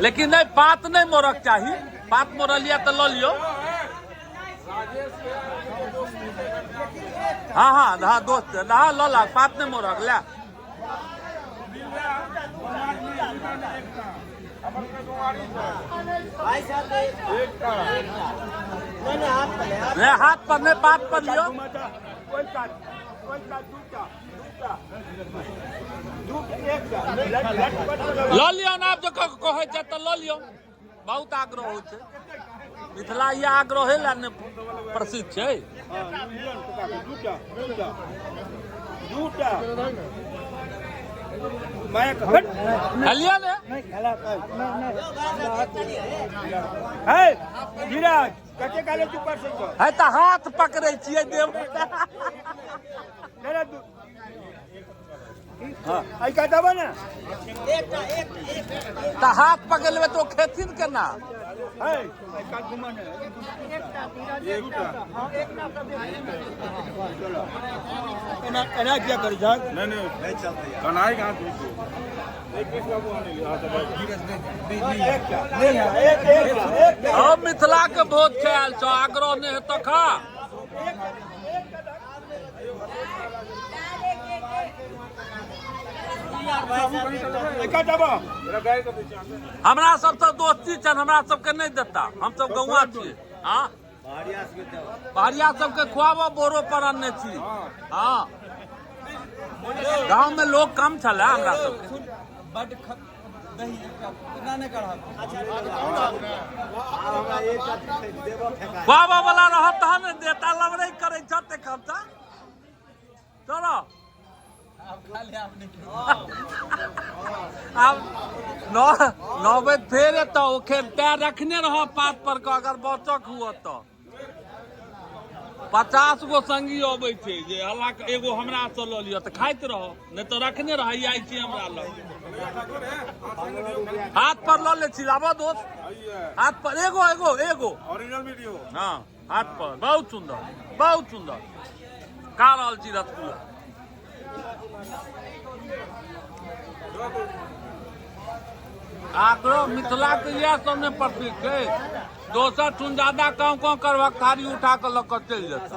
लेकिन नहीं पात नहीं मोरक चाहिए। पात मोरलिया तो लो लियो। हाँ हाँ हाँ दोस्त हाँ लो ला पात नहीं मोरक ले। हाथ पर नहीं पात पर लियो। लो लियो ना आप जो कहे छे तो लो लियो। बहुत आग्रह हो छे। मिथिला ये आग्रह है लाने प्रसिद्ध छे। हलिया ने है धीरज कते काले तू कर सको है तो हाथ पकड़े छिए देव। हां आई का दबा ना तो हाथ पकड़ले तो खेथिन केना है आई का घुमा ने एकटा कना क्या कर जा नहीं चलते यार कनाई कहां तू एक बाबू आने एक हम मिथिला के बहुत ख्याल छो आग्रह ने तो खा। हमरा सब तो दोस्ती छन हमरा सबके नहीं देता। हम सब गौवा छी। हाँ भारिया सबके खुआबो बोरो पर अन्ने छी। हाँ गांव में लोग कम छला हमरा सबके। खुआबो वाला रहत तहन ने देता लवरे करे छते खर्चा। चलो अब 9 बजे फिर तो पैर रखने रहो पात पर का अगर बचक हुआ तो 50 गो संगी अबै छे जे हल्ला एगो हमरा से ल लियो तो खाइत रहो नहीं तो रखने रह आई छी हमरा लग। हाथ पर ल ले छी लाबो दोस्त। हाथ पर एगो एगो एगो ओरिजिनल वीडियो हां हाथ पर बहुत सुंदर का रहल छी रसगुल्ला। आग्रह मिथिला के यह सब में प्रसिद्ध है। दोसर ठुन ज्यादा काम करबा थारी उठा के लग चल जाता।